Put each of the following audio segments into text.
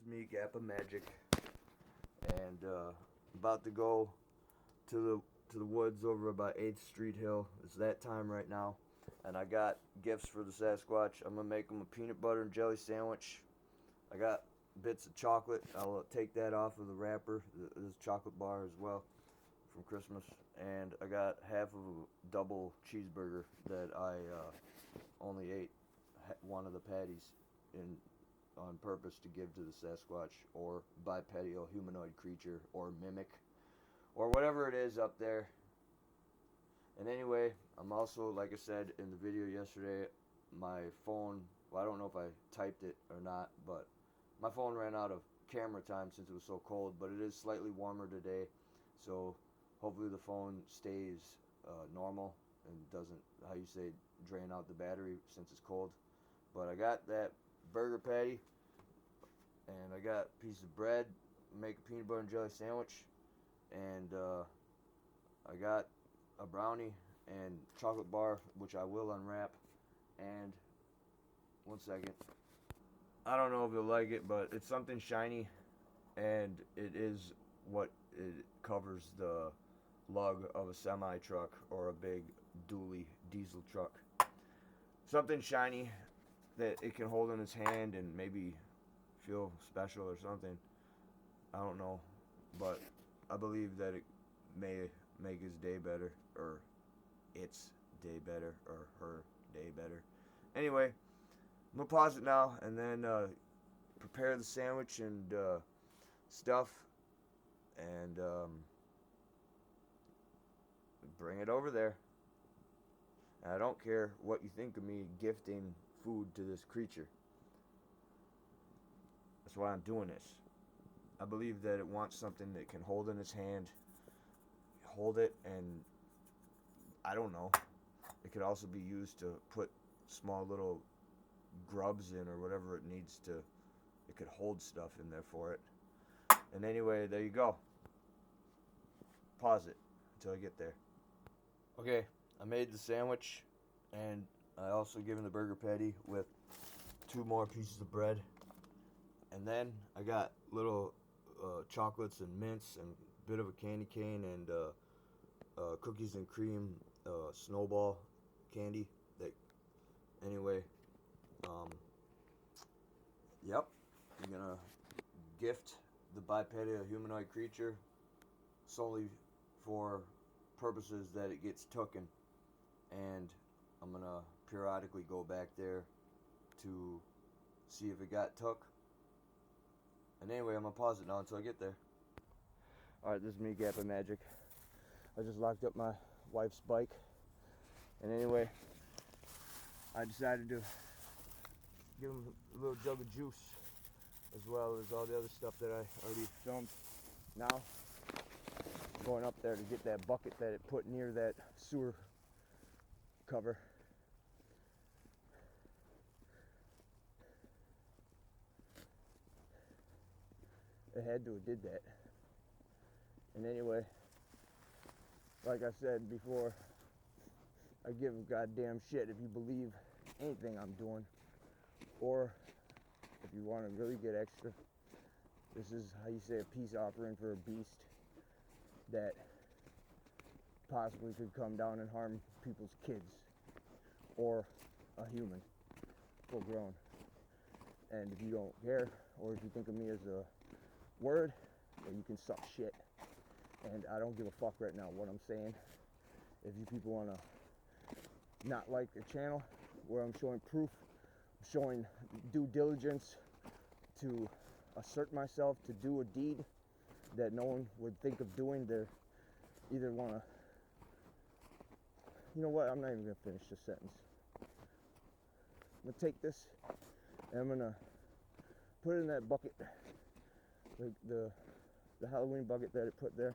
me, GappaMagix, and about to go to the woods over by 8th Street Hill. It's that time right now, and I got gifts for the Sasquatch. I'm gonna make him a peanut butter and jelly sandwich. I got bits of chocolate. I'll take that off of the wrapper. This chocolate bar as well from Christmas, and I got half of a double cheeseburger that I only ate one of the patties on purpose to give to the Sasquatch or bipedal humanoid creature or mimic or whatever it is up there. And anyway, I'm also, like I said in the video yesterday, my phone, well, I don't know if I typed it or not, but my phone ran out of camera time since it was so cold, but it is slightly warmer today, so hopefully the phone stays normal and doesn't, how you say, drain out the battery since it's cold. But I got that burger patty, and I got a piece of bread, make a peanut butter and jelly sandwich, and I got a brownie and chocolate bar, which I will unwrap. And one second, I don't know if you'll like it, but it's something shiny, and it is what it covers the lug of a semi truck or a big dually diesel truck. Something shiny that it can hold in its hand and maybe feel special or something. I don't know, but I believe that it may make his day better, or its day better, or her day better. Anyway, I'm gonna pause it now and then prepare the sandwich and stuff, and bring it over there. And I don't care what you think of me gifting food to this creature. That's why I'm doing this. I believe that it wants something that it can hold in its hand, hold it, and I don't know. It could also be used to put small little grubs in or whatever it needs to. It could hold stuff in there for it. And anyway, there you go. Pause it until I get there. Okay, I made the sandwich, and I also gave him the burger patty with 2 more pieces of bread. And then I got little chocolates and mints and a bit of a candy cane and cookies and cream snowball candy. That anyway, yep, I'm gonna gift the bipedal humanoid creature solely for purposes that it gets tooken, and I'm gonna periodically go back there to see if it got took. And anyway, I'm gonna pause it now until I get there. Alright, this is me, GappaMagix. I just locked up my wife's bike, and anyway, I decided to give him a little jug of juice, as well as all the other stuff that I already filmed. Now, I'm going up there to get that bucket that it put near that sewer cover. It had to have did that. And anyway, like I said before, I give a goddamn shit if you believe anything I'm doing, or if you want to really get extra. This is how you say a peace offering for a beast that possibly could come down and harm people's kids, or a human, full grown. And if you don't care, or if you think of me as a word, then you can suck shit. And I don't give a fuck right now what I'm saying. If you people want to not like the channel where I'm showing proof, showing due diligence to assert myself, to do a deed that no one would think of doing, they either want to, you know what, I'm not even going to finish this sentence. I'm going to take this and I'm going to put it in that bucket, the Halloween bucket that it put there.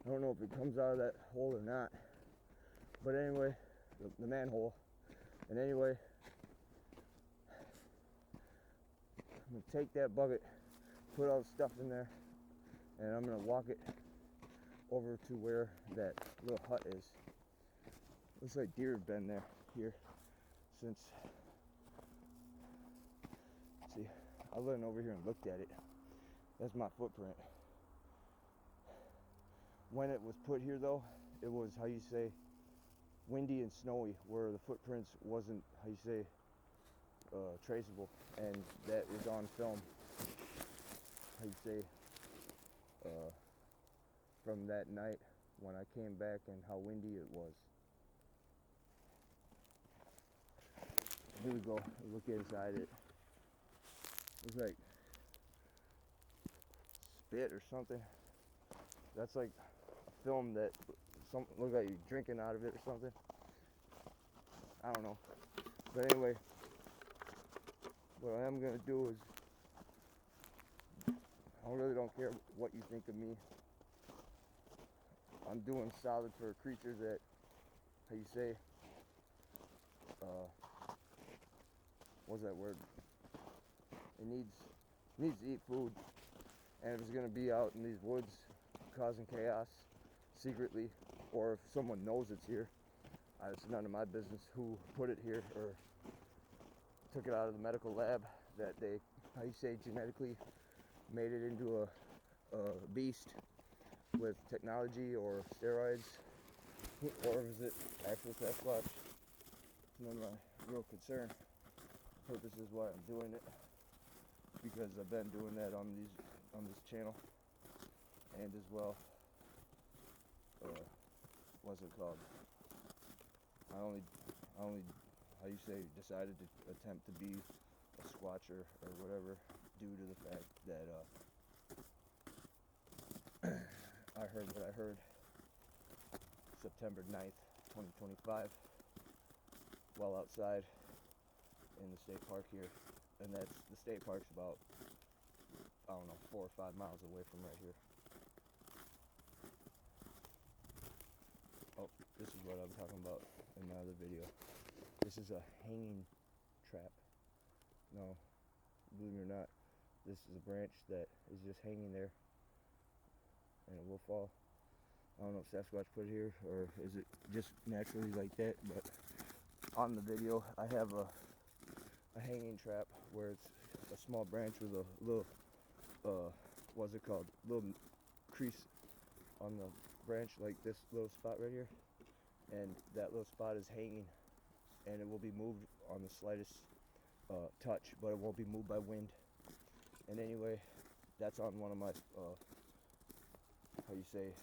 I don't know if it comes out of that hole or not, but anyway, the manhole. And anyway, I'm going to take that bucket, put all the stuff in there, and I'm going to walk it over to where that little hut is. Looks like deer have been here since, let's see, I went over here and looked at it. That's my footprint. When it was put here though, it was, how you say, windy and snowy, where the footprints wasn't, how you say, traceable, and that is on film, how you say, from that night when I came back and how windy it was. Here we go, look inside it. It's like spit or something. That's like a film that look like you're drinking out of it or something. I don't know. But anyway, what I am gonna do is, I really don't care what you think of me. I'm doing solid for a creature that, how you say, what's that word? It needs to eat food, and if it's gonna be out in these woods causing chaos secretly, or if someone knows it's here, it's none of my business who put it here or took it out of the medical lab, that they, how you say, genetically made it into a beast with technology or steroids, or is it actual Sasquatch? It's none of my real concern. The purpose is why I'm doing it, because I've been doing that on this channel, and as well, what's it called? I only, how you say, decided to attempt to be a squatcher or whatever due to the fact that I heard what I heard September 9th, 2025, while outside in the state park here, and the state park's about, I don't know, 4 or 5 miles away from right here. Oh, this is what I'm talking about in my other video. This is a hanging trap. No, believe me or not, this is a branch that is just hanging there, and it will fall. I don't know if Sasquatch put it here, or is it just naturally like that, but on the video I have a hanging trap where it's a small branch with a little, what's it called, little crease on the branch, like this little spot right here, and that little spot is hanging, and it will be moved on the slightest touch, but it won't be moved by wind. And anyway, that's on one of my how you say,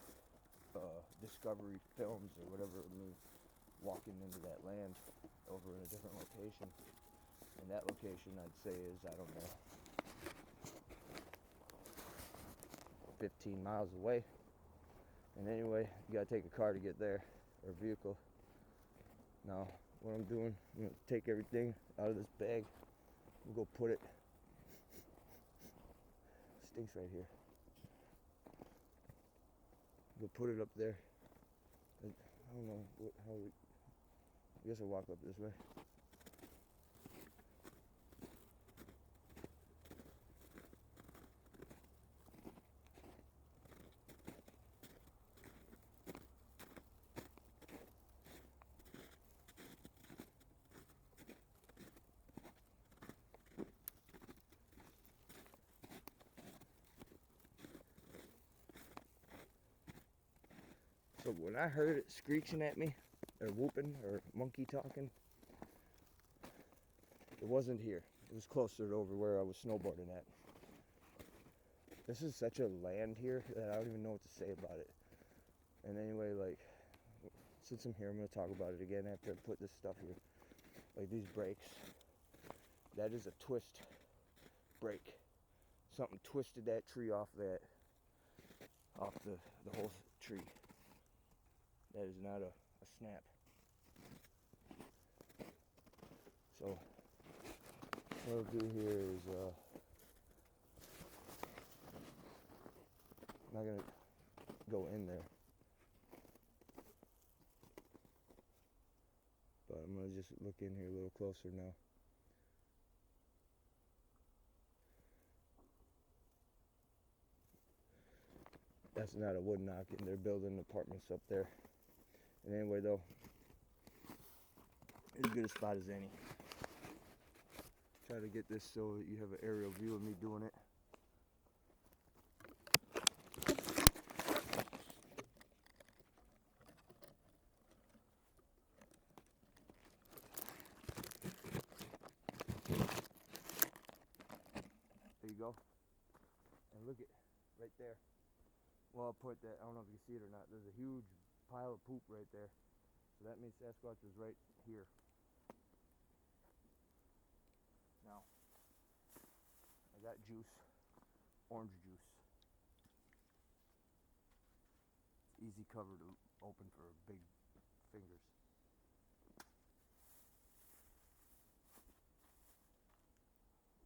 discovery films or whatever, me walking into that land over in a different location. And that location, I'd say, is, I don't know, 15 miles away. And anyway, you gotta take a car to get there, or a vehicle. Now, what I'm doing, I'm gonna take everything out of this bag and go put it, stinks right here, go put it up there. I don't know I guess I'll walk up this way. So when I heard it screeching at me, or whooping, or monkey talking, it wasn't here. It was closer to over where I was snowboarding at. This is such a land here that I don't even know what to say about it. And anyway, like, since I'm here, I'm going to talk about it again after I put this stuff here. Like these brakes, that is a twist brake. Something twisted that tree off the whole tree. That is not a snap. So what I'll do here is I'm not gonna go in there, but I'm gonna just look in here a little closer now. That's not a wood knocking. They're building apartments up there. And anyway, though, as good a spot as any. Try to get this so you have an aerial view of me doing it. There you go. And look at right there. Well, I'll put that, I don't know if you can see it or not. There's a huge pile of poop right there. So that means Sasquatch is right here. Now, I got juice, orange juice. It's easy cover to open for big fingers.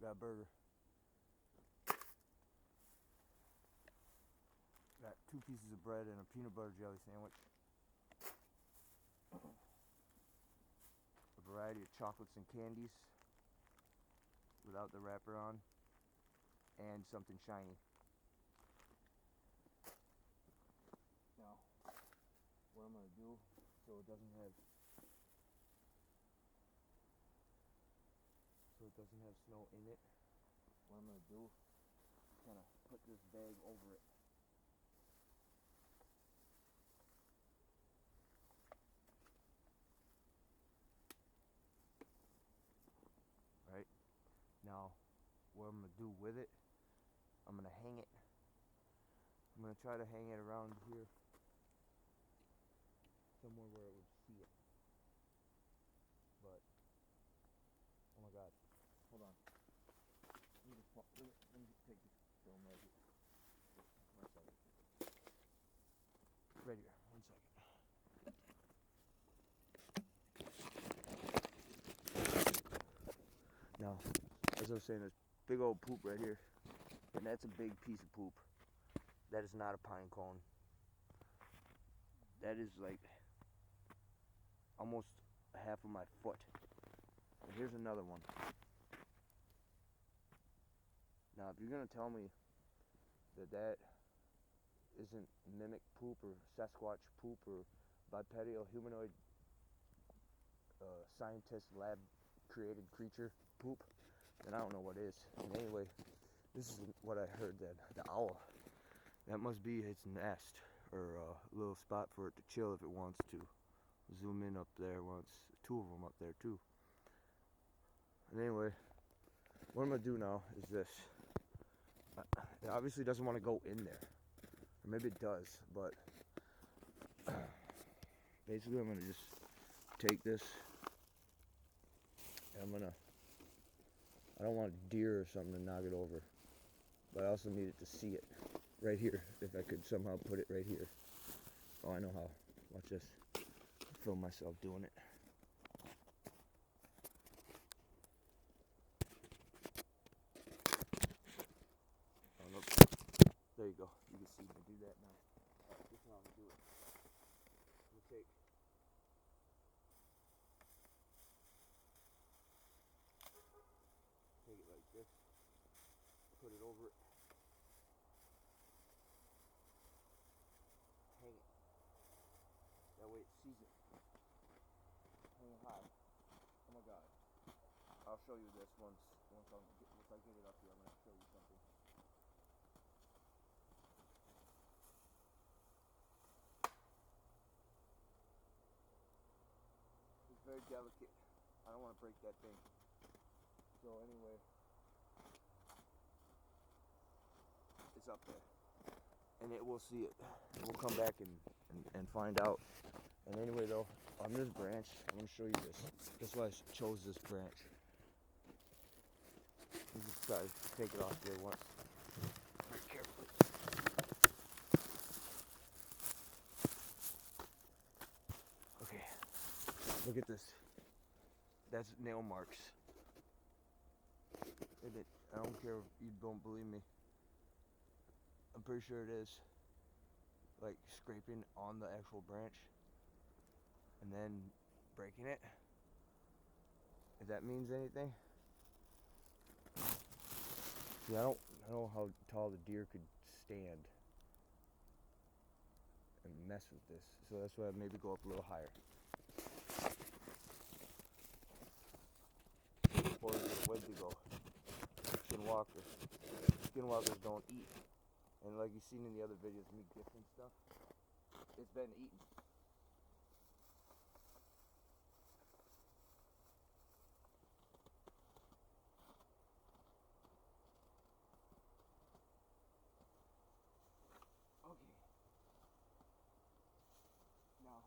Got a burger. Got 2 pieces of bread and a peanut butter jelly sandwich. A variety of chocolates and candies without the wrapper on, and something shiny. Now, what I'm gonna do so it doesn't have snow in it, what I'm gonna do is kind of put this bag over it. Right? Now, what I'm gonna do with it, I'm gonna hang it. I'm gonna try to hang it around here, somewhere where it would see it. But, oh my God, hold on. Let me take this film right here. 1 second. Right here, 1 second. Now, as I was saying, there's big old poop right here. And that's a big piece of poop. That is not a pine cone. That is like almost half of my foot. And here's another one. Now, if you're gonna tell me that that isn't mimic poop or Sasquatch poop or bipedal humanoid scientist lab created creature poop, then I don't know what is. And anyway, this is what I heard, that the owl, that must be its nest or a little spot for it to chill if it wants to. Zoom in up there once, 2 of them up there too. And anyway, what I'm gonna do now is this. It obviously doesn't want to go in there, or maybe it does, but basically I'm gonna just take this and I don't want a deer or something to knock it over, but I also need it to see it right here. If I could somehow put it right here. Oh, I know how. Watch this. Film myself doing it. Oh, nope. There you go. You can see me do that now. Alright, this is how I'm gonna do it. I'm gonna take it like this, put it over it, hang it. That way it sees it. Hang it high. Oh my God. I'll show you this once I get it up here. I'm gonna show you something. It's very delicate. I don't want to break that thing. So anyway, it's up there, and it will see it. We'll come back and find out. And anyway, though, on this branch, I'm going to show you this. That's why I chose this branch. You just try to take it off there once, very carefully. Okay, look at this. That's nail marks. Isn't it? I don't care if you don't believe me. I'm pretty sure it is. Like scraping on the actual branch and then breaking it. If that means anything. See, I don't know how tall the deer could stand and mess with this. So that's why I maybe go up a little higher. snowboarders with a Wendigo. Skinwalker. Skinwalkers don't eat. And like you've seen in the other videos, me gifting stuff, it's been eaten. Okay. Now,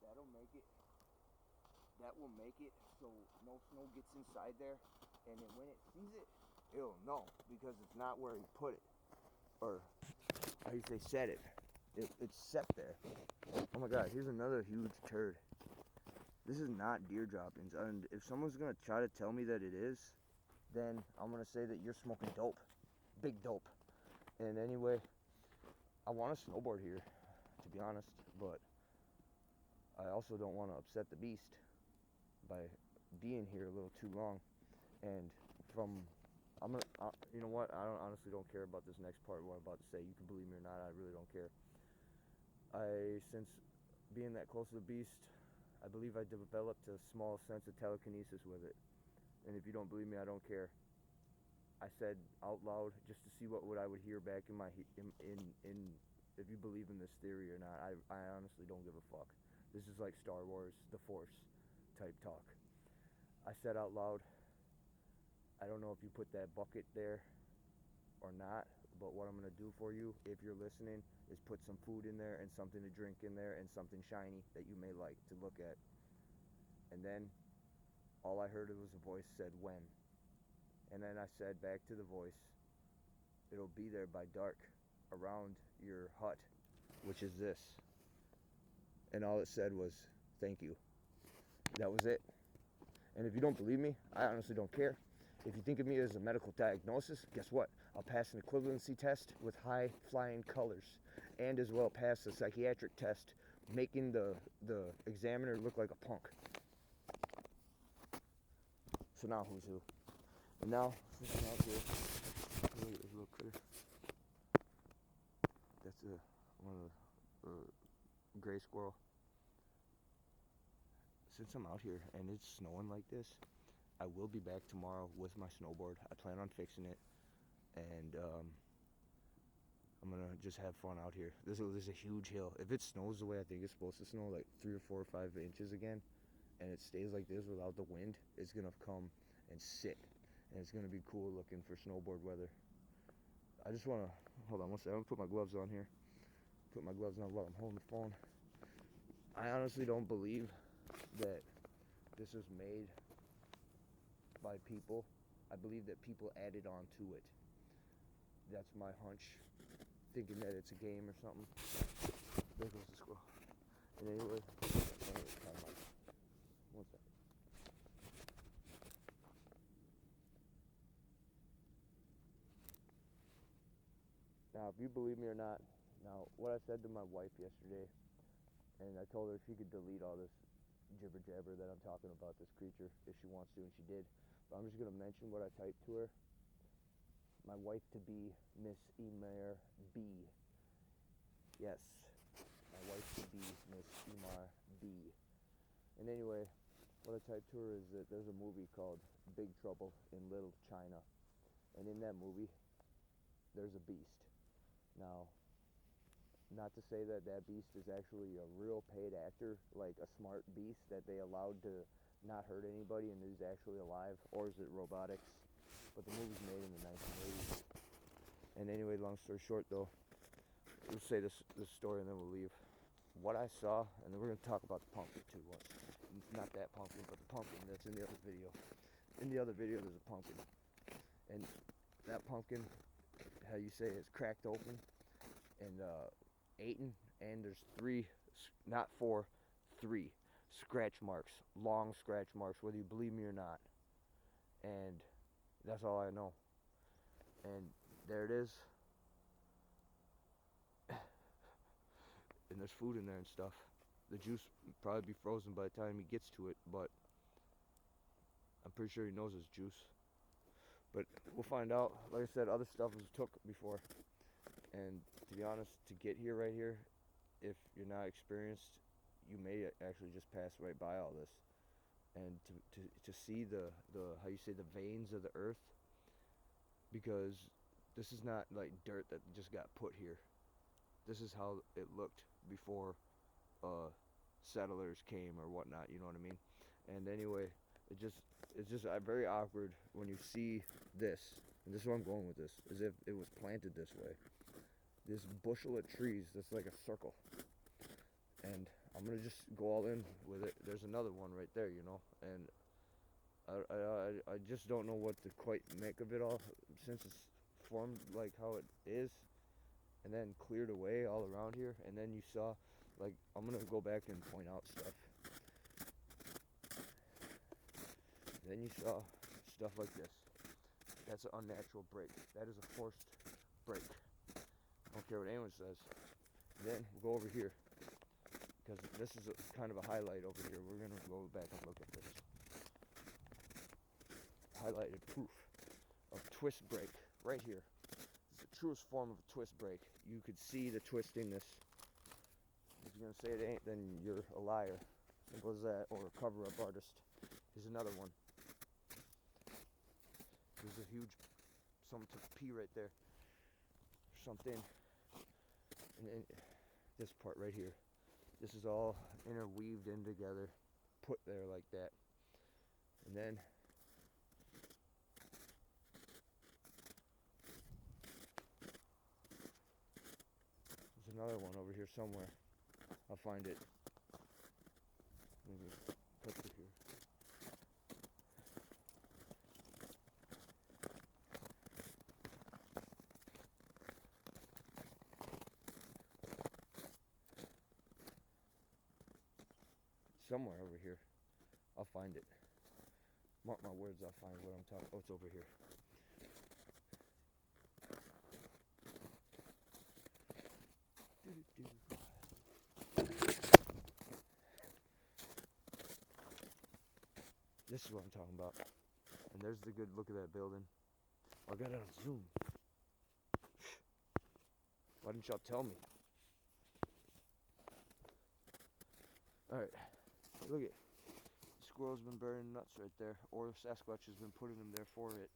that'll make it. That will make it so no snow gets inside there, and then when it sees it, it'll know because it's not where he put it, or how you say set it. It's set there. Oh my God! Here's another huge turd. This is not deer droppings, and if someone's gonna try to tell me that it is, then I'm gonna say that you're smoking dope, big dope. And anyway, I want to snowboard here, to be honest, but I also don't want to upset the beast by being here a little too long. And you know what? I honestly don't care about this next part. What I'm about to say, you can believe me or not, I really don't care. Since being that close to the beast, I believe I developed a small sense of telekinesis with it. And if you don't believe me, I don't care. I said out loud just to see what I would hear back in my if you believe in this theory or not. I honestly don't give a fuck. This is like Star Wars, the Force type talk. I said out loud, I don't know if you put that bucket there or not, but what I'm going to do for you, if you're listening, is put some food in there and something to drink in there and something shiny that you may like to look at. And then all I heard was a voice said, when? And then I said back to the voice, it'll be there by dark around your hut, which is this. And all it said was, thank you. That was it. And if you don't believe me, I honestly don't care. If you think of me as a medical diagnosis, guess what? I'll pass an equivalency test with high flying colors, and as well pass a psychiatric test, making the examiner look like a punk. So now who's who? And now, since I'm out here, there's a little critter. That's one of the gray squirrel. Since I'm out here and it's snowing like this, I will be back tomorrow with my snowboard. I plan on fixing it, and I'm gonna just have fun out here. There's a huge hill. If it snows the way I think it's supposed to snow, like 3 or 4 or 5 inches again, and it stays like this without the wind, it's gonna come and sit, and it's gonna be cool looking for snowboard weather. I just wanna hold on one second. I'm gonna put my gloves on here. Put my gloves on while I'm holding the phone. I honestly don't believe that this was made by people. I believe that people added on to it. That's my hunch, thinking that it's a game or something. There goes the squirrel. And anyway, one second. Now, if you believe me or not, now what I said to my wife yesterday, and I told her she could delete all this jibber jabber that I'm talking about this creature if she wants to, and she did. But I'm just gonna mention what I typed to her. My wife to be, Miss Emar B. Yes, my wife to be Miss Emar B. And anyway, what I typed to her is that there's a movie called Big Trouble in Little China, and in that movie, there's a beast. Now, not to say that that beast is actually a real paid actor, like a smart beast that they allowed to not hurt anybody and is actually alive, or is it robotics? But the movie's made in the 1980s. And anyway, long story short though, we'll say this story and then we'll leave. What I saw, and then we're going to talk about the pumpkin too. Not that pumpkin, but the pumpkin that's in the other video. In the other video there's a pumpkin. And that pumpkin, how you say, is cracked open and eaten, and there's 3, not 4, 3 scratch marks, long scratch marks, whether you believe me or not. And that's all I know. And there it is. And there's food in there and stuff. The juice will probably be frozen by the time he gets to it, but I'm pretty sure he knows it's juice. But we'll find out. Like I said, other stuff was took before. And to be honest, to get here right here, if you're not experienced, you may actually just pass right by all this. and to see the how you say, the veins of the earth, because this is not like dirt that just got put here. This is how it looked before settlers came or whatnot. You know what I mean? And anyway, it's just very awkward when you see this. And this is where I'm going with this, as if it was planted this way. This bushel of trees that's like a circle. And I'm gonna just go all in with it. There's another one right there, you know, and I just don't know what to quite make of it all, since it's formed like how it is, and then cleared away all around here. And then you saw, like, I'm gonna go back and point out stuff. Then you saw stuff like this. That's an unnatural break. That is a forced break. I don't care what anyone says. Then we'll go over here, because this is kind of a highlight over here. We're gonna go back and look at this. Highlighted proof of twist break right here. It's the truest form of a twist break. You could see the twistiness. If you're gonna say it ain't, then you're a liar. Simple as that. Or a cover-up artist. Here's another one. There's a huge, someone took a pee right there. Something. And then this part right here. This is all interweaved in together, put there like that. And then there's another one over here somewhere. I'll find it. Maybe cut through here. Somewhere over here. I'll find it. Mark my words, I'll find what I'm talking. Oh, it's over here. This is what I'm talking about. And there's the good look of that building. I got it on Zoom. Why didn't y'all tell me? Alright. Look at it. The squirrel's been burning nuts right there. Or Sasquatch has been putting them there for it.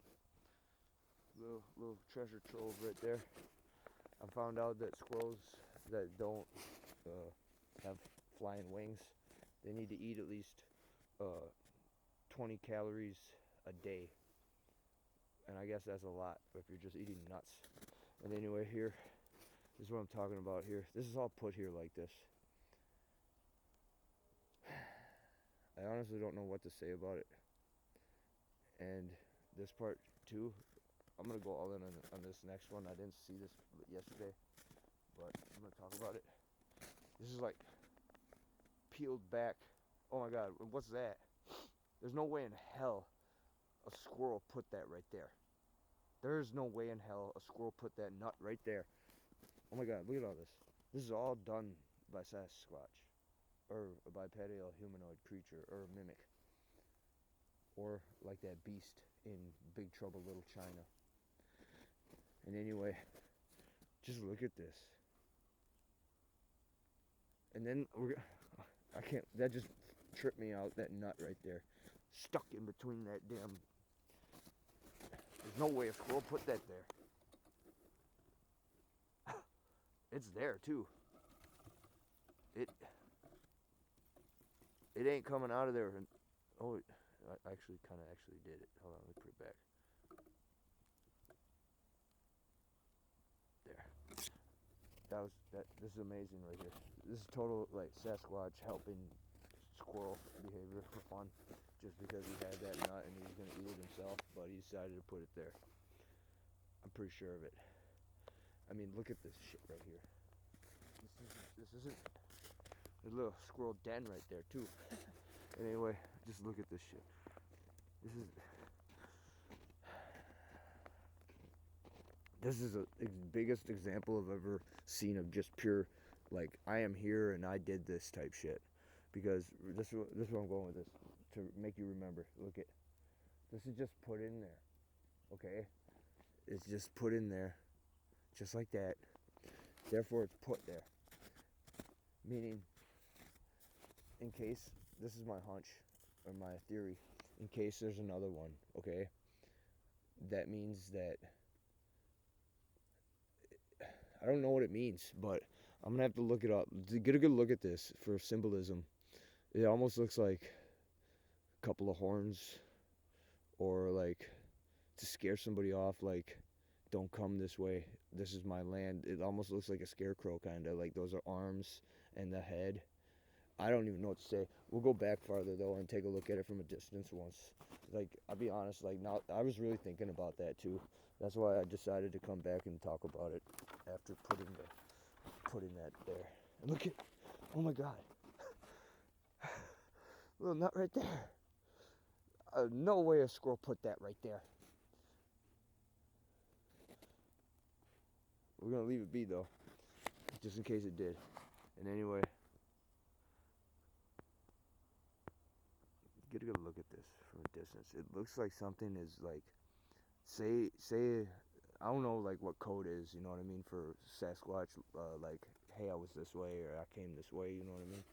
Little treasure trove right there. I found out that squirrels that don't have flying wings, they need to eat at least 20 calories a day. And I guess that's a lot if you're just eating nuts. And anyway, here, this is what I'm talking about here. This is all put here like this. I honestly don't know what to say about it. And this part too, I'm gonna go all in on this next one. I didn't see this yesterday, but I'm gonna talk about it. This is like peeled back. Oh my God, what's that? There's no way in hell a squirrel put that right there. There is no way in hell a squirrel put that nut right there. Oh my God, look at all this. This is all done by Sasquatch, or a bipedal humanoid creature, or a mimic, or like that beast in Big Trouble Little China. And anyway, just look at this. And then I can't, that just tripped me out, that nut right there. Stuck in between that damn, there's no way a squirrel put that there. It's there too. It ain't coming out of there. And, oh, I actually did it. Hold on, let me put it back. There. This is amazing right here. This is total like Sasquatch helping squirrel behavior for fun, just because he had that nut and he was gonna eat it himself, but he decided to put it there. I'm pretty sure of it. I mean, look at this shit right here. This isn't a little squirrel den right there too. And anyway, just look at this shit. This is the biggest example I've ever seen of just pure, like, I am here and I did this type shit. Because this is where I'm going with this, to make you remember. Look at, this is just put in there, okay? It's just put in there, just like that. Therefore, it's put there. Meaning, in case, this is my hunch, or my theory, in case there's another one, okay? That means that I don't know what it means, but I'm gonna have to look it up to get a good look at this for symbolism. It almost looks like a couple of horns, or like to scare somebody off, like don't come this way. This is my land. It almost looks like a scarecrow, kind of like those are arms and the head. I don't even know what to say. We'll go back farther though and take a look at it from a distance once. Like, I'll be honest, like now I was really thinking about that too. That's why I decided to come back and talk about it after putting that there. And look at, oh my god, little nut right there. No way a squirrel put that right there. We're gonna leave it be though, just in case it did. And anyway, get a good look at this from a distance. It looks like something is like, say, I don't know like what code is, you know what I mean, for Sasquatch, like, hey, I was this way or I came this way, you know what I mean.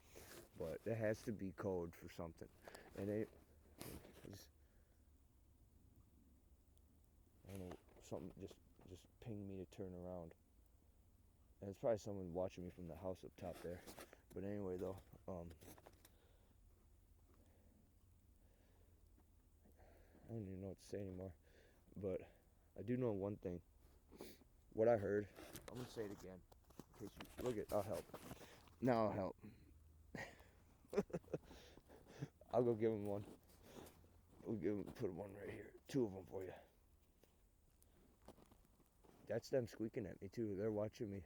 But there has to be code for something, and it just, I don't know, something just pinged me to turn around, and it's probably someone watching me from the house up top there. But anyway, though, I don't even know what to say anymore. But I do know one thing. What I heard, I'm gonna say it again. In case you look at, I'll help. Now I'll help. I'll go give him one. Put one right here. Two of them for you. That's them squeaking at me too. They're watching me.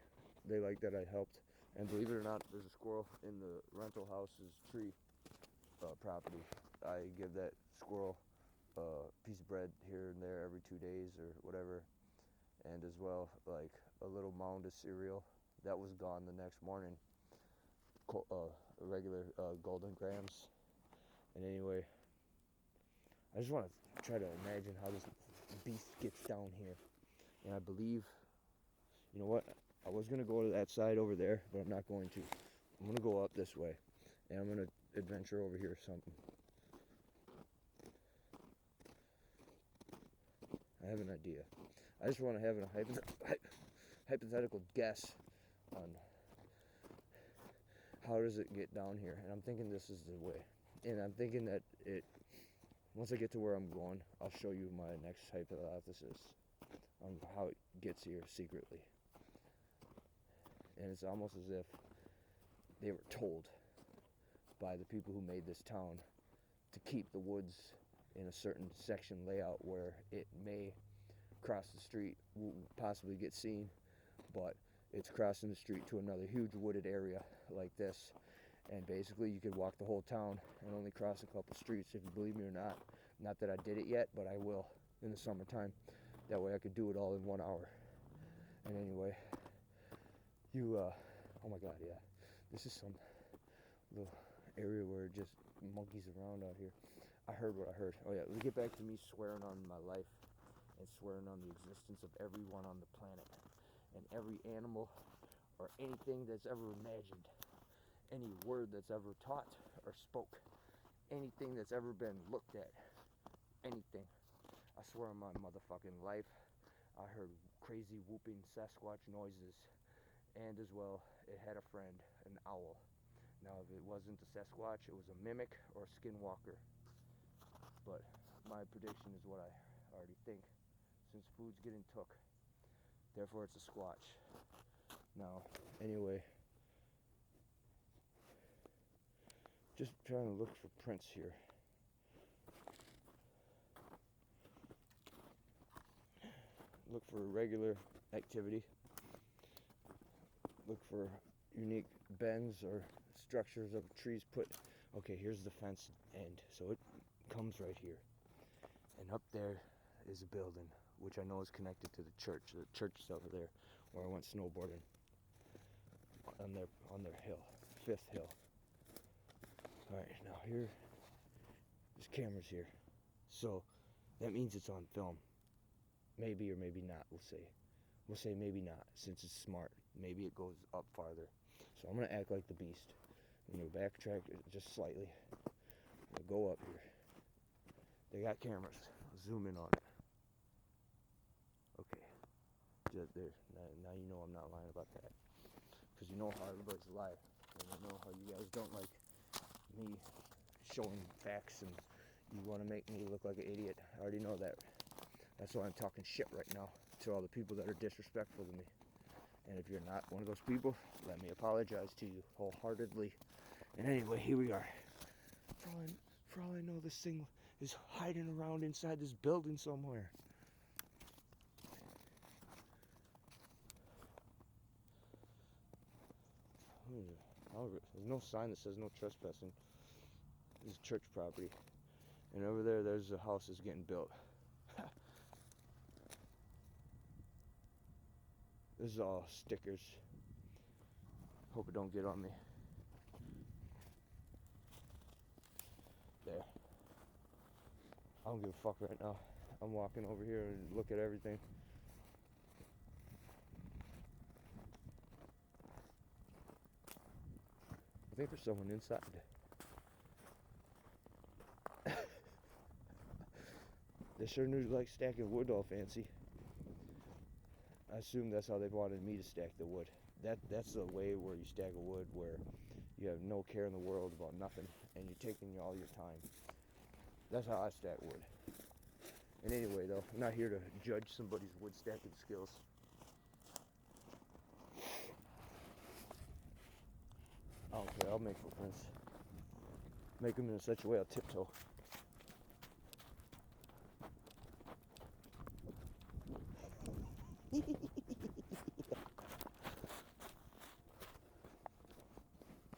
They like that I helped. And believe it or not, there's a squirrel in the rental house's tree property. I give that squirrel a piece of bread here and there every 2 days or whatever, and as well like a little mound of cereal that was gone the next morning. Regular golden grams. And anyway, I just want to try to imagine how this beast gets down here. And I believe, you know what, I was going to go to that side over there, but I'm not going to. I'm going to go up this way, and I'm going to adventure over here or something. I have an idea. I just want to have a hypothetical guess on how does it get down here. And I'm thinking this is the way. And I'm thinking that once I get to where I'm going, I'll show you my next hypothesis on how it gets here secretly. And it's almost as if they were told by the people who made this town to keep the woods in a certain section layout where it may cross the street, possibly get seen, but it's crossing the street to another huge wooded area like this. And basically you could walk the whole town and only cross a couple streets, if you believe me or not. Not that I did it yet, but I will in the summertime. That way I could do it all in 1 hour. And anyway, oh my god, yeah. This is some little area where it just monkeys around out here. I heard what I heard. Oh yeah, let's get back to me swearing on my life and swearing on the existence of everyone on the planet and every animal or anything that's ever imagined, any word that's ever taught or spoke, anything that's ever been looked at, anything. I swear on my motherfucking life, I heard crazy whooping Sasquatch noises, and as well, it had a friend, an owl. Now, if it wasn't a Sasquatch, it was a mimic or a skinwalker. But my prediction is what I already think. Since food's getting took, therefore it's a squatch. Now, anyway, just trying to look for prints here. Look for regular activity. Look for unique bends or structures of trees put. Okay, here's the fence end. So it comes right here. And up there is a building, which I know is connected to the church. The church is over there, where I went snowboarding. On their hill, 5th hill. Alright, now there's cameras here. So that means it's on film. Maybe or maybe not, we'll see. We'll say maybe not, since it's smart. Maybe it goes up farther. So I'm going to act like the beast. I'm going to backtrack just slightly. Now go up here. They got cameras. I'll zoom in on it. Okay. Just there. Now you know I'm not lying about that. Because you know how everybody's a liar. And I know how you guys don't like me showing facts and you want to make me look like an idiot. I already know that. That's why I'm talking shit right now to all the people that are disrespectful to me. And if you're not one of those people, let me apologize to you wholeheartedly. And anyway, here we are. For all I know, this thing is hiding around inside this building somewhere. There's no sign that says no trespassing. This is church property. And over there, there's a house that's getting built. This is all stickers. Hope it don't get on me. There. I don't give a fuck right now. I'm walking over here and look at everything. I think there's someone inside. They sure knew like stacking wood all fancy. I assume that's how they wanted me to stack the wood. That's the way where you stack a wood where you have no care in the world about nothing and you're taking all your time. That's how I stack wood. And anyway though, I'm not here to judge somebody's wood stacking skills. I don't care, I'll make footprints. Make them in such a way I'll tiptoe.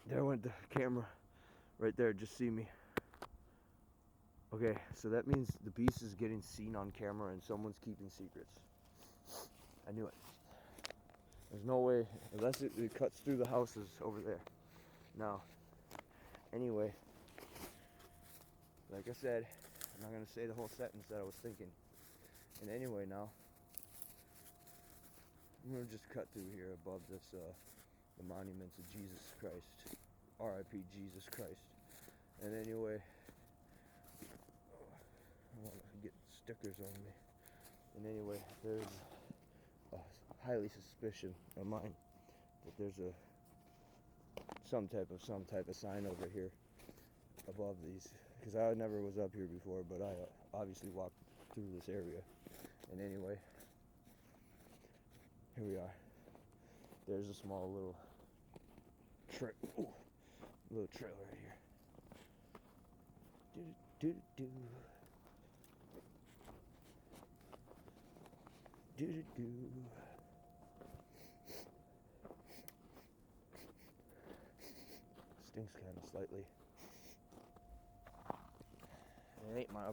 There went the camera. Right there, just see me. Okay, so that means the beast is getting seen on camera and someone's keeping secrets. I knew it. There's no way, unless it cuts through the houses over there. Now, anyway, like I said, I'm not going to say the whole sentence that I was thinking. And anyway now, I'm going to just cut through here above this, the monuments of Jesus Christ. R.I.P. Jesus Christ. And anyway, I want to get stickers on me. And anyway, there's a highly suspicion of mine that there's some type of sign over here above these. Because I never was up here before, but I obviously walked through this area. And anyway, here we are. There's a small little trail right here. Do-do-do-do. Do-do-do. Stinks kind of slightly. It ain't my